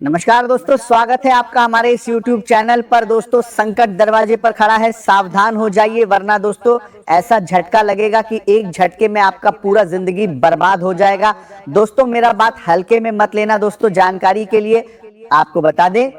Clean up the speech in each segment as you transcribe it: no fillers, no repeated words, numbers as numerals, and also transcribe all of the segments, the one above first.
नमस्कार दोस्तों, स्वागत है आपका हमारे इस YouTube चैनल पर। दोस्तों, संकट दरवाजे पर खड़ा है, सावधान हो जाइए, वरना दोस्तों ऐसा झटका लगेगा कि एक झटके में आपका पूरा जिंदगी बर्बाद हो जाएगा। दोस्तों, मेरा बात हल्के में मत लेना। दोस्तों, जानकारी के लिए आपको बता दें,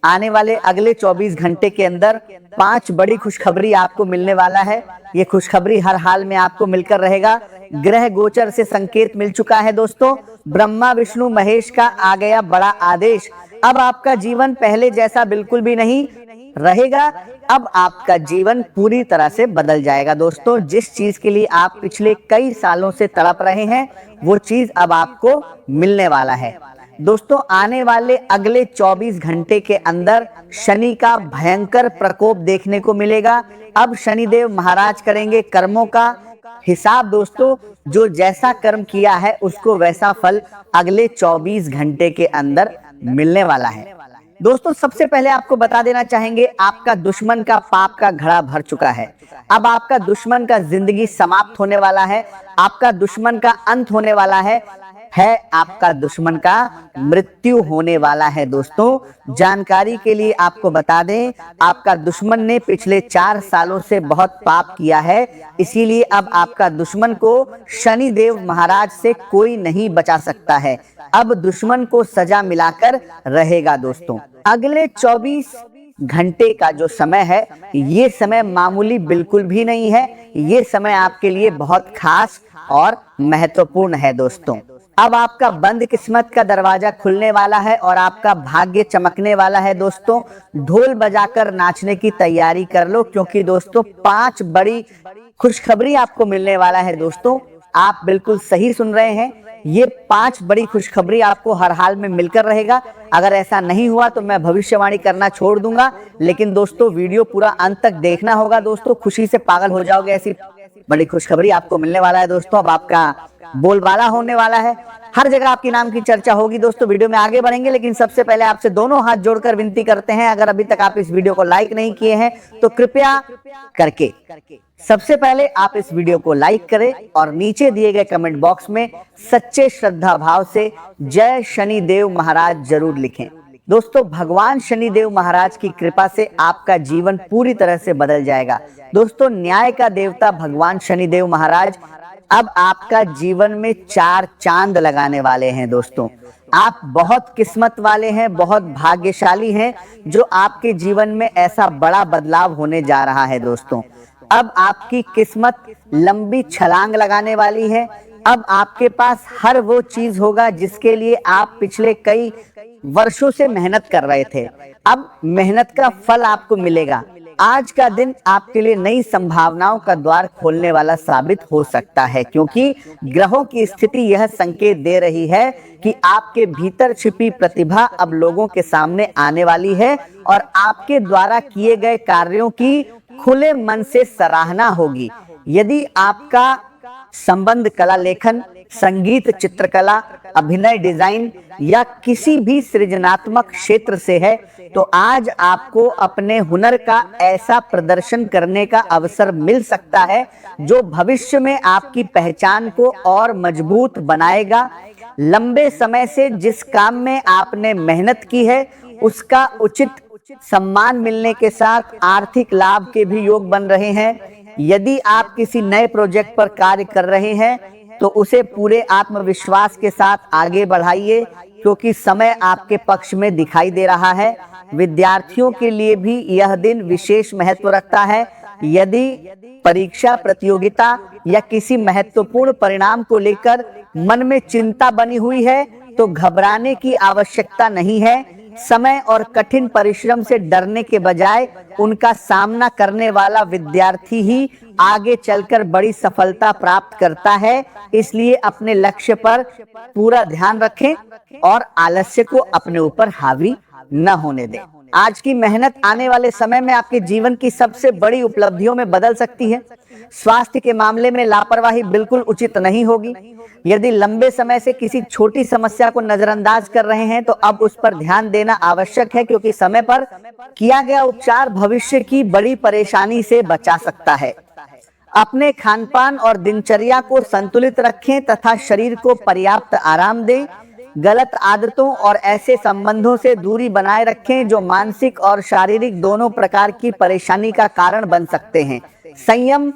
आने वाले अगले 24 घंटे के अंदर 5 बड़ी खुशखबरी आपको मिलने वाला है। ये खुशखबरी हर हाल में आपको मिलकर रहेगा। ग्रह गोचर से संकेत मिल चुका है दोस्तों। ब्रह्मा विष्णु महेश का आ गया बड़ा आदेश। अब आपका जीवन पहले जैसा बिल्कुल भी नहीं रहेगा। अब आपका जीवन पूरी तरह से बदल जाएगा दोस्तों। जिस चीज के लिए आप पिछले कई सालों से तड़प रहे हैं, वो चीज अब आपको मिलने वाला है दोस्तों। आने वाले अगले 24 घंटे के अंदर शनि का भयंकर प्रकोप देखने को मिलेगा। अब शनिदेव महाराज करेंगे कर्मों का हिसाब दोस्तों। जो जैसा कर्म किया है उसको वैसा फल अगले 24 घंटे के अंदर मिलने वाला है दोस्तों। सबसे पहले आपको बता देना चाहेंगे, आपका दुश्मन का पाप का घड़ा भर चुका है। अब आपका दुश्मन का जिंदगी समाप्त होने वाला है। आपका दुश्मन का अंत होने वाला है। आपका दुश्मन का मृत्यु होने वाला है दोस्तों। जानकारी के लिए आपको बता दें, आपका दुश्मन ने पिछले 4 सालों से बहुत पाप किया है। इसीलिए अब आपका दुश्मन को शनिदेव महाराज से कोई नहीं बचा सकता है। अब दुश्मन को सजा मिलाकर रहेगा दोस्तों। अगले 24 घंटे का जो समय है, ये समय मामूली बिल्कुल भी नहीं है। ये समय आपके लिए बहुत खास और महत्वपूर्ण है दोस्तों। अब आपका बंद किस्मत का दरवाजा खुलने वाला है और आपका भाग्य चमकने वाला है दोस्तों। ढोल बजाकर नाचने की तैयारी कर लो, क्योंकि दोस्तों 5 बड़ी खुशखबरी आपको मिलने वाला है दोस्तों। आप बिल्कुल सही सुन रहे हैं। ये 5 बड़ी खुशखबरी आपको हर हाल में मिलकर रहेगा। अगर ऐसा नहीं हुआ तो मैं भविष्यवाणी करना छोड़ दूंगा। लेकिन दोस्तों, वीडियो पूरा अंत तक देखना होगा दोस्तों। खुशी से पागल हो जाओगे, ऐसी बड़ी खुशखबरी आपको मिलने वाला है दोस्तों। अब आपका बोलबाला होने वाला है, हर जगह आपके नाम की चर्चा होगी दोस्तों। वीडियो में आगे बढ़ेंगे, लेकिन सबसे पहले आपसे दोनों हाथ जोड़कर विनती करते हैं, अगर अभी तक आप इस वीडियो को लाइक नहीं किए हैं तो कृपया करके सबसे पहले आप इस वीडियो को लाइक करें और नीचे दिए गए कमेंट बॉक्स में सच्चे श्रद्धा भाव से जय शनिदेव महाराज जरूर लिखें दोस्तों। भगवान शनिदेव महाराज की कृपा से आपका जीवन पूरी तरह से बदल जाएगा दोस्तों। न्याय का देवता भगवान शनिदेव महाराज अब आपका जीवन में 4 चांद लगाने वाले हैं दोस्तों। आप बहुत किस्मत वाले हैं, बहुत भाग्यशाली हैं, जो आपके जीवन में ऐसा बड़ा बदलाव होने जा रहा है दोस्तों। अब आपकी किस्मत लंबी छलांग लगाने वाली है। अब आपके पास हर वो चीज होगा जिसके लिए आप पिछले कई वर्षों से मेहनत कर रहे थे। अब मेहनत का फल आपको मिलेगा। आज का दिन आपके लिए नई संभावनाओं का द्वार खोलने वाला साबित हो सकता है, क्योंकि ग्रहों की स्थिति यह संकेत दे रही है कि आपके भीतर छिपी प्रतिभा अब लोगों के सामने आने वाली है और आपके द्वारा किए गए कार्यों की खुले मन से सराहना होगी। यदि आपका संबंध कला लेखन, संगीत, चित्रकला, अभिनय, डिजाइन या किसी भी सृजनात्मक क्षेत्र से है, तो आज आपको अपने हुनर का ऐसा प्रदर्शन करने का अवसर मिल सकता है जो भविष्य में आपकी पहचान को और मजबूत बनाएगा। लंबे समय से जिस काम में आपने मेहनत की है, उसका उचित सम्मान मिलने के साथ आर्थिक लाभ के भी योग बन रहे हैं। यदि आप किसी नए प्रोजेक्ट पर कार्य कर रहे हैं तो उसे पूरे आत्मविश्वास के साथ आगे बढ़ाइए, क्योंकि समय आपके पक्ष में दिखाई दे रहा है। विद्यार्थियों के लिए भी यह दिन विशेष महत्व रखता है। यदि परीक्षा, प्रतियोगिता या किसी महत्वपूर्ण परिणाम को लेकर मन में चिंता बनी हुई है तो घबराने की आवश्यकता नहीं है। समय और कठिन परिश्रम से डरने के बजाय उनका सामना करने वाला विद्यार्थी ही आगे चलकर बड़ी सफलता प्राप्त करता है। इसलिए अपने लक्ष्य पर पूरा ध्यान रखें और आलस्य को अपने ऊपर हावी न होने दें। आज की मेहनत आने वाले समय में आपके जीवन की सबसे बड़ी उपलब्धियों में बदल सकती है। स्वास्थ्य के मामले में लापरवाही बिल्कुल उचित नहीं होगी। यदि लंबे समय से किसी छोटी समस्या को नजरअंदाज कर रहे हैं तो अब उस पर ध्यान देना आवश्यक है, क्योंकि समय पर किया गया उपचार भविष्य की बड़ी परेशानी से बचा सकता है। अपने खानपान और दिनचर्या को संतुलित रखें तथा शरीर को पर्याप्त आराम दें। गलत आदतों और ऐसे संबंधों से दूरी बनाए रखें जो मानसिक और शारीरिक दोनों प्रकार की परेशानी का कारण बन सकते हैं। संयम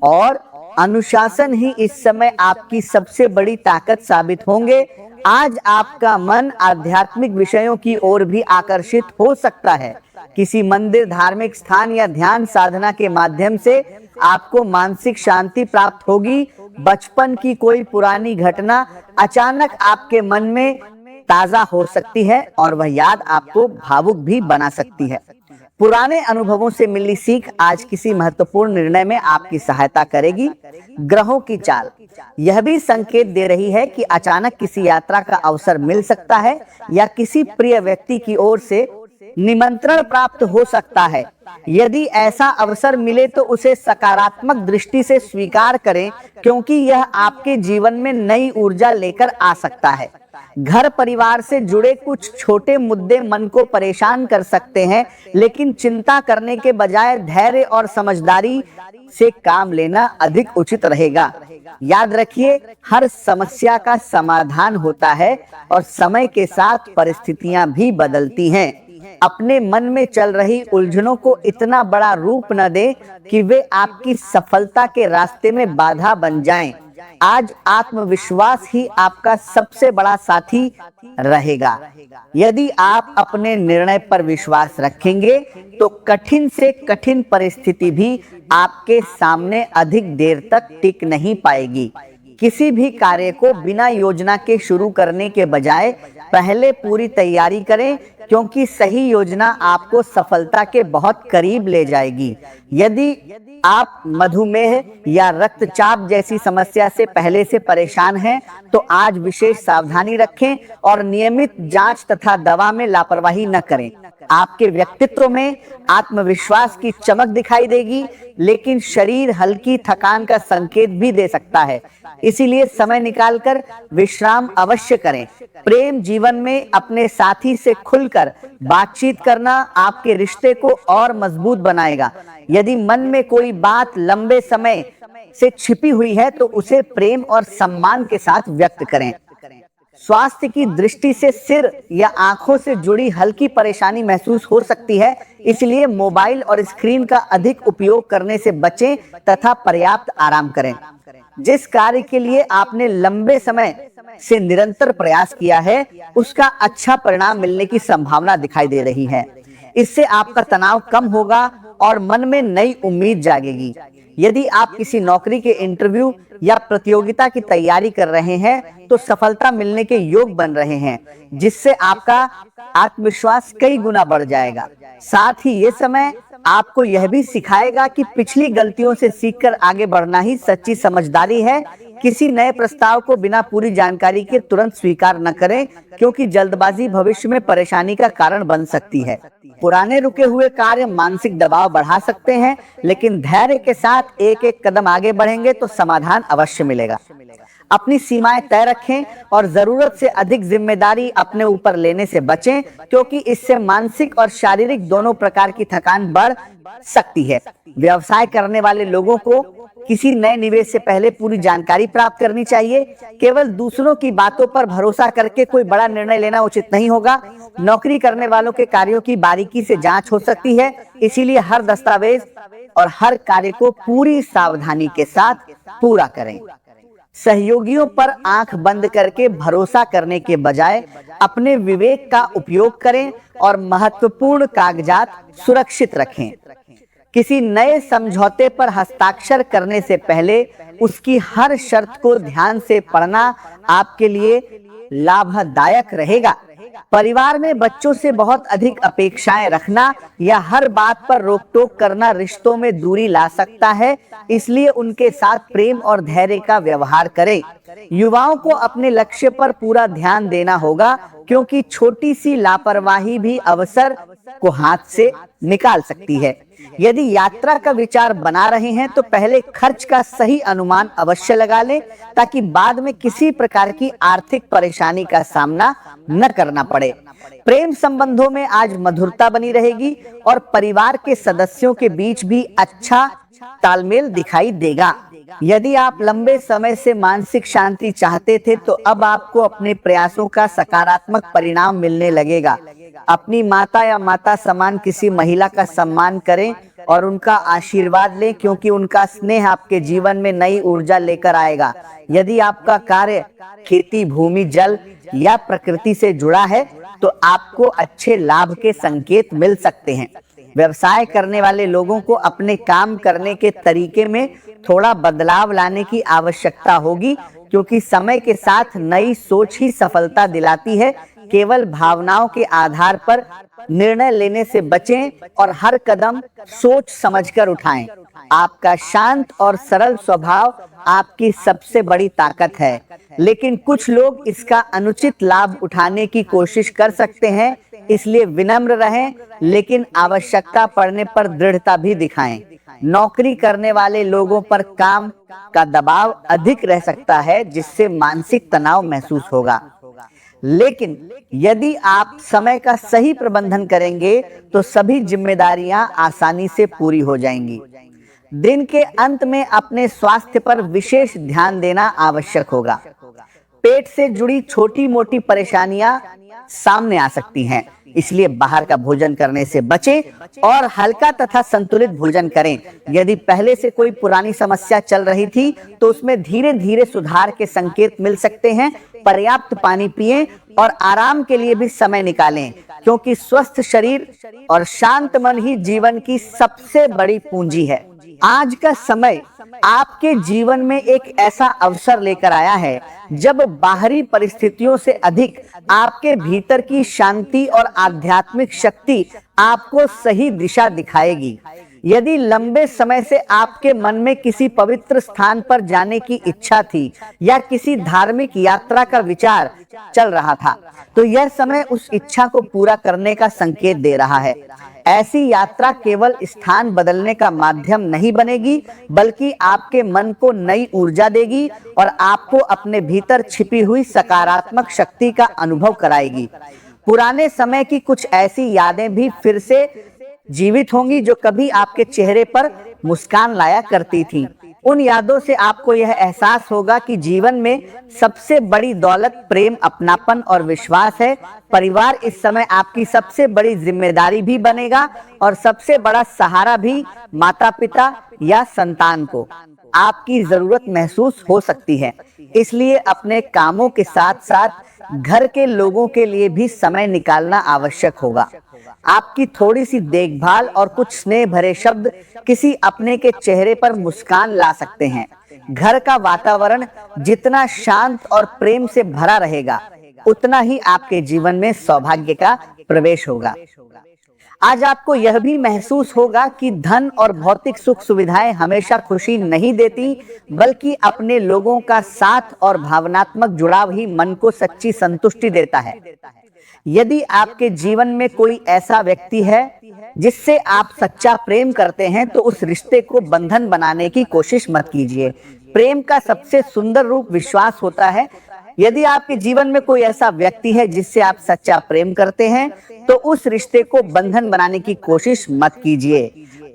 और अनुशासन ही इस समय आपकी सबसे बड़ी ताकत साबित होंगे। आज आपका मन आध्यात्मिक विषयों की ओर भी आकर्षित हो सकता है। किसी मंदिर, धार्मिक स्थान या ध्यान साधना के माध्यम से आपको मानसिक शांति प्राप्त होगी। बचपन की कोई पुरानी घटना अचानक आपके मन में ताजा हो सकती है और वह याद आपको भावुक भी बना सकती है। पुराने अनुभवों से मिली सीख आज किसी महत्वपूर्ण निर्णय में आपकी सहायता करेगी। ग्रहों की चाल यह भी संकेत दे रही है कि अचानक किसी यात्रा का अवसर मिल सकता है या किसी प्रिय व्यक्ति की ओर से निमंत्रण प्राप्त हो सकता है। यदि ऐसा अवसर मिले तो उसे सकारात्मक दृष्टि से स्वीकार करें, क्योंकि यह आपके जीवन में नई ऊर्जा लेकर आ सकता है। घर परिवार से जुड़े कुछ छोटे मुद्दे मन को परेशान कर सकते हैं, लेकिन चिंता करने के बजाय धैर्य और समझदारी से काम लेना अधिक उचित रहेगा। याद रखिए, हर समस्या का समाधान होता है और समय के साथ परिस्थितियां भी बदलती हैं। अपने मन में चल रही उलझनों को इतना बड़ा रूप न दें कि वे आपकी सफलता के रास्ते में बाधा बन जाएं। आज आत्मविश्वास ही आपका सबसे बड़ा साथी रहेगा। यदि आप अपने निर्णय पर विश्वास रखेंगे तो कठिन से कठिन परिस्थिति भी आपके सामने अधिक देर तक टिक नहीं पाएगी। किसी भी कार्य को बिना योजना के शुरू करने के बजाय पहले पूरी तैयारी करें, क्योंकि सही योजना आपको सफलता के बहुत करीब ले जाएगी। यदि आप मधुमेह या रक्तचाप जैसी समस्या से पहले से परेशान हैं, तो आज विशेष सावधानी रखें और नियमित जांच तथा दवा में लापरवाही न करें। आपके व्यक्तित्व में आत्मविश्वास की चमक दिखाई देगी, लेकिन शरीर हल्की थकान का संकेत भी दे सकता है। इसीलिए समय निकालकर विश्राम अवश्य करें। प्रेम जीवन में अपने साथी से खुलकर बातचीत करना आपके रिश्ते को और मजबूत बनाएगा। यदि मन में कोई बात लंबे समय से छिपी हुई है तो उसे प्रेम और सम्मान के साथ व्यक्त करें। स्वास्थ्य की दृष्टि से सिर या आंखों से जुड़ी हल्की परेशानी महसूस हो सकती है, इसलिए मोबाइल और स्क्रीन का अधिक उपयोग करने से बचें तथा पर्याप्त आराम करें। जिस कार्य के लिए आपने लंबे समय से निरंतर प्रयास किया है, उसका अच्छा परिणाम मिलने की संभावना दिखाई दे रही है। इससे आपका तनाव कम होगा और मन में नई उम्मीद जागेगी। यदि आप किसी नौकरी के इंटरव्यू या प्रतियोगिता की तैयारी कर रहे हैं तो सफलता मिलने के योग बन रहे हैं, जिससे आपका आत्मविश्वास कई गुना बढ़ जाएगा। साथ ही ये समय आपको यह भी सिखाएगा कि पिछली गलतियों से सीखकर आगे बढ़ना ही सच्ची समझदारी है। किसी नए प्रस्ताव को बिना पूरी जानकारी के तुरंत स्वीकार न करें, क्योंकि जल्दबाजी भविष्य में परेशानी का कारण बन सकती है। पुराने रुके हुए कार्य मानसिक दबाव बढ़ा सकते हैं, लेकिन धैर्य के साथ एक एक कदम आगे बढ़ेंगे तो समाधान अवश्य मिलेगा। अपनी सीमाएं तय रखें और जरूरत से अधिक जिम्मेदारी अपने ऊपर लेने से बचें, क्योंकि इससे मानसिक और शारीरिक दोनों प्रकार की थकान बढ़ सकती है। व्यवसाय करने वाले लोगों को किसी नए निवेश से पहले पूरी जानकारी प्राप्त करनी चाहिए। केवल दूसरों की बातों पर भरोसा करके कोई बड़ा निर्णय लेना उचित नहीं होगा। नौकरी करने वालों के कार्यों की बारीकी से जांच हो सकती है, इसीलिए हर दस्तावेज और हर कार्य को पूरी सावधानी के साथ पूरा करें। सहयोगियों पर आंख बंद करके भरोसा करने के बजाय अपने विवेक का उपयोग करें और महत्वपूर्ण कागजात सुरक्षित रखें। किसी नए समझौते पर हस्ताक्षर करने से पहले उसकी हर शर्त को ध्यान से पढ़ना आपके लिए लाभदायक रहेगा। परिवार में बच्चों से बहुत अधिक अपेक्षाएं रखना या हर बात पर रोक टोक करना रिश्तों में दूरी ला सकता है, इसलिए उनके साथ प्रेम और धैर्य का व्यवहार करें। युवाओं को अपने लक्ष्य पर पूरा ध्यान देना होगा, क्योंकि छोटी सी लापरवाही भी अवसर को हाथ से निकाल सकती है। यदि यात्रा का विचार बना रहे हैं तो पहले खर्च का सही अनुमान अवश्य लगा लें, ताकि बाद में किसी प्रकार की आर्थिक परेशानी का सामना न करना पड़े। प्रेम संबंधों में आज मधुरता बनी रहेगी और परिवार के सदस्यों के बीच भी अच्छा तालमेल दिखाई देगा। यदि आप लंबे समय से मानसिक शांति चाहते थे तो अब आपको अपने प्रयासों का सकारात्मक परिणाम मिलने लगेगा। अपनी माता या माता समान किसी महिला का सम्मान करें और उनका आशीर्वाद लें, क्योंकि उनका स्नेह आपके जीवन में नई ऊर्जा लेकर आएगा। यदि आपका कार्य खेती, भूमि, जल या प्रकृति से जुड़ा है तो आपको अच्छे लाभ के संकेत मिल सकते हैं। व्यवसाय करने वाले लोगों को अपने काम करने के तरीके में थोड़ा बदलाव लाने की आवश्यकता होगी, क्योंकि समय के साथ नई सोच ही सफलता दिलाती है। केवल भावनाओं के आधार पर निर्णय लेने से बचें और हर कदम सोच समझकर उठाएं। आपका शांत और सरल स्वभाव आपकी सबसे बड़ी ताकत है, लेकिन कुछ लोग इसका अनुचित लाभ उठाने की कोशिश कर सकते हैं। इसलिए विनम्र रहें, लेकिन आवश्यकता पड़ने पर दृढ़ता भी दिखाएं। नौकरी करने वाले लोगों पर काम का दबाव अधिक रह सकता है, जिससे मानसिक तनाव महसूस होगा। लेकिन यदि आप समय का सही प्रबंधन करेंगे तो सभी जिम्मेदारियां आसानी से पूरी हो जाएंगी। दिन के अंत में अपने स्वास्थ्य पर विशेष ध्यान देना आवश्यक होगा। पेट से जुड़ी छोटी मोटी परेशानियां सामने आ सकती हैं, इसलिए बाहर का भोजन करने से बचें और हल्का तथा संतुलित भोजन करें। यदि पहले से कोई पुरानी समस्या चल रही थी तो उसमें धीरे धीरे सुधार के संकेत मिल सकते हैं। पर्याप्त पानी पिएं और आराम के लिए भी समय निकालें, क्योंकि स्वस्थ शरीर और शांत मन ही जीवन की सबसे बड़ी पूंजी है। आज का समय आपके जीवन में एक ऐसा अवसर लेकर आया है जब बाहरी परिस्थितियों से अधिक आपके भीतर की शांति और आध्यात्मिक शक्ति आपको सही दिशा दिखाएगी। यदि लंबे समय से आपके मन में किसी पवित्र स्थान पर जाने की इच्छा थी या किसी धार्मिक यात्रा का विचार चल रहा था, तो यह समय उस इच्छा को पूरा करने का संकेत दे रहा है। ऐसी यात्रा केवल स्थान बदलने का माध्यम नहीं बनेगी, बल्कि आपके मन को नई ऊर्जा देगी और आपको अपने भीतर छिपी हुई सकारात्मक शक्ति का अनुभव कराएगी। पुराने समय की कुछ ऐसी यादें भी फिर से जीवित होंगी जो कभी आपके चेहरे पर मुस्कान लाया करती थी। उन यादों से आपको यह एहसास होगा कि जीवन में सबसे बड़ी दौलत प्रेम, अपनापन और विश्वास है। परिवार इस समय आपकी सबसे बड़ी जिम्मेदारी भी बनेगा और सबसे बड़ा सहारा भी। माता पिता या संतान को आपकी जरूरत महसूस हो सकती है, इसलिए अपने कामों के साथ साथ घर के लोगों के लिए भी समय निकालना आवश्यक होगा। आपकी थोड़ी सी देखभाल और कुछ स्नेह भरे शब्द किसी अपने के चेहरे पर मुस्कान ला सकते हैं। घर का वातावरण जितना शांत और प्रेम से भरा रहेगा, उतना ही आपके जीवन में सौभाग्य का प्रवेश होगा। आज आपको यह भी महसूस होगा कि धन और भौतिक सुख सुविधाएं हमेशा खुशी नहीं देती, बल्कि अपने लोगों का साथ और भावनात्मक जुड़ाव ही मन को सच्ची संतुष्टि देता है। यदि आपके जीवन में कोई ऐसा व्यक्ति है जिससे आप सच्चा प्रेम करते हैं, तो उस रिश्ते को बंधन बनाने की कोशिश मत कीजिए। प्रेम का सबसे सुंदर रूप विश्वास होता है। यदि आपके जीवन में कोई ऐसा व्यक्ति है जिससे आप सच्चा प्रेम करते हैं, तो उस रिश्ते को बंधन बनाने की कोशिश मत कीजिए।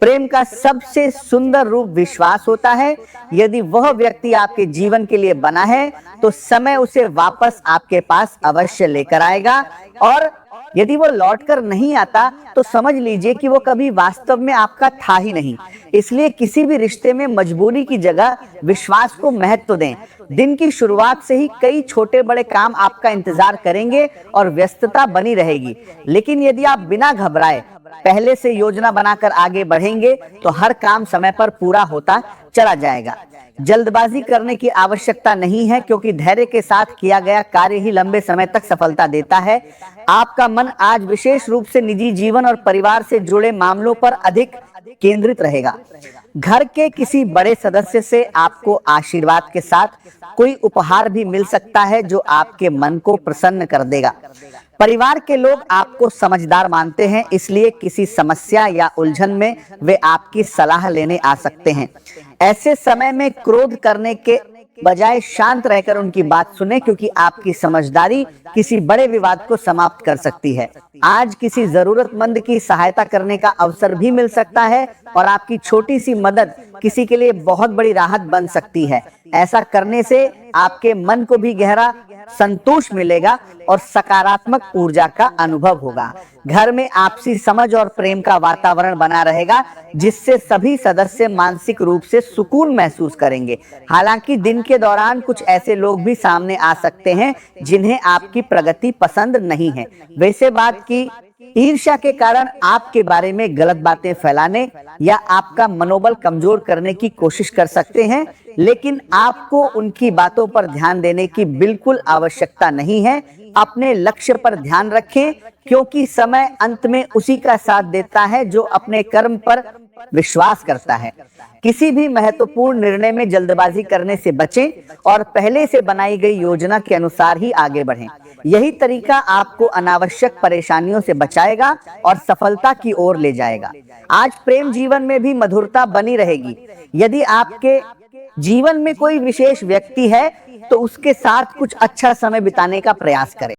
प्रेम का सबसे सुंदर रूप विश्वास होता है। यदि वह व्यक्ति आपके जीवन के लिए बना है, तो समय उसे वापस आपके पास अवश्य लेकर आएगा, और यदि वो लौटकर नहीं आता तो समझ लीजिए कि वो कभी वास्तव में आपका था ही नहीं। इसलिए किसी भी रिश्ते में मजबूरी की जगह विश्वास को महत्व दें। दिन की शुरुआत से ही कई छोटे बड़े काम आपका इंतजार करेंगे और व्यस्तता बनी रहेगी, लेकिन यदि आप बिना घबराए पहले से योजना बनाकर आगे बढ़ेंगे तो हर काम समय पर पूरा होता चला जाएगा। जल्दबाजी करने की आवश्यकता नहीं है, क्योंकि धैर्य के साथ किया गया कार्य ही लंबे समय तक सफलता देता है। आपका मन आज विशेष रूप से निजी जीवन और परिवार से जुड़े मामलों पर अधिक केंद्रित रहेगा। घर के किसी बड़े सदस्य से आपको आशीर्वाद के साथ कोई उपहार भी मिल सकता है जो आपके मन को प्रसन्न कर देगा। परिवार के लोग आपको समझदार मानते हैं, इसलिए किसी समस्या या उलझन में वे आपकी सलाह लेने आ सकते हैं। ऐसे समय में क्रोध करने के बजाय शांत रहकर उनकी बात सुने, क्योंकि आपकी समझदारी किसी बड़े विवाद को समाप्त कर सकती है। आज किसी जरूरतमंद की सहायता करने का अवसर भी मिल सकता है और आपकी छोटी सी मदद किसी के लिए बहुत बड़ी राहत बन सकती है। ऐसा करने से आपके मन को भी गहरा संतोष मिलेगा और सकारात्मक ऊर्जा का अनुभव होगा। घर में आपसी समझ और प्रेम का वातावरण बना रहेगा, जिससे सभी सदस्य मानसिक रूप से सुकून महसूस करेंगे। हालांकि दिन के दौरान कुछ ऐसे लोग भी सामने आ सकते हैं जिन्हें आपकी प्रगति पसंद नहीं है। वैसे बात की ईर्ष्या के कारण आपके बारे में गलत बातें फैलाने या आपका मनोबल कमजोर करने की कोशिश कर सकते हैं, लेकिन आपको उनकी बातों पर ध्यान देने की बिल्कुल आवश्यकता नहीं है। अपने लक्ष्य पर ध्यान रखें, क्योंकि समय अंत में उसी का साथ देता है जो अपने कर्म पर विश्वास करता है। किसी भी महत्वपूर्ण निर्णय में जल्दबाजी करने से बचें और पहले से बनाई गई योजना के अनुसार ही आगे बढ़ें। यही तरीका आपको अनावश्यक परेशानियों से बचाएगा और सफलता की ओर ले जाएगा। आज प्रेम जीवन में भी मधुरता बनी रहेगी। यदि आपके जीवन में कोई विशेष व्यक्ति है तो उसके साथ कुछ अच्छा समय बिताने का प्रयास करें।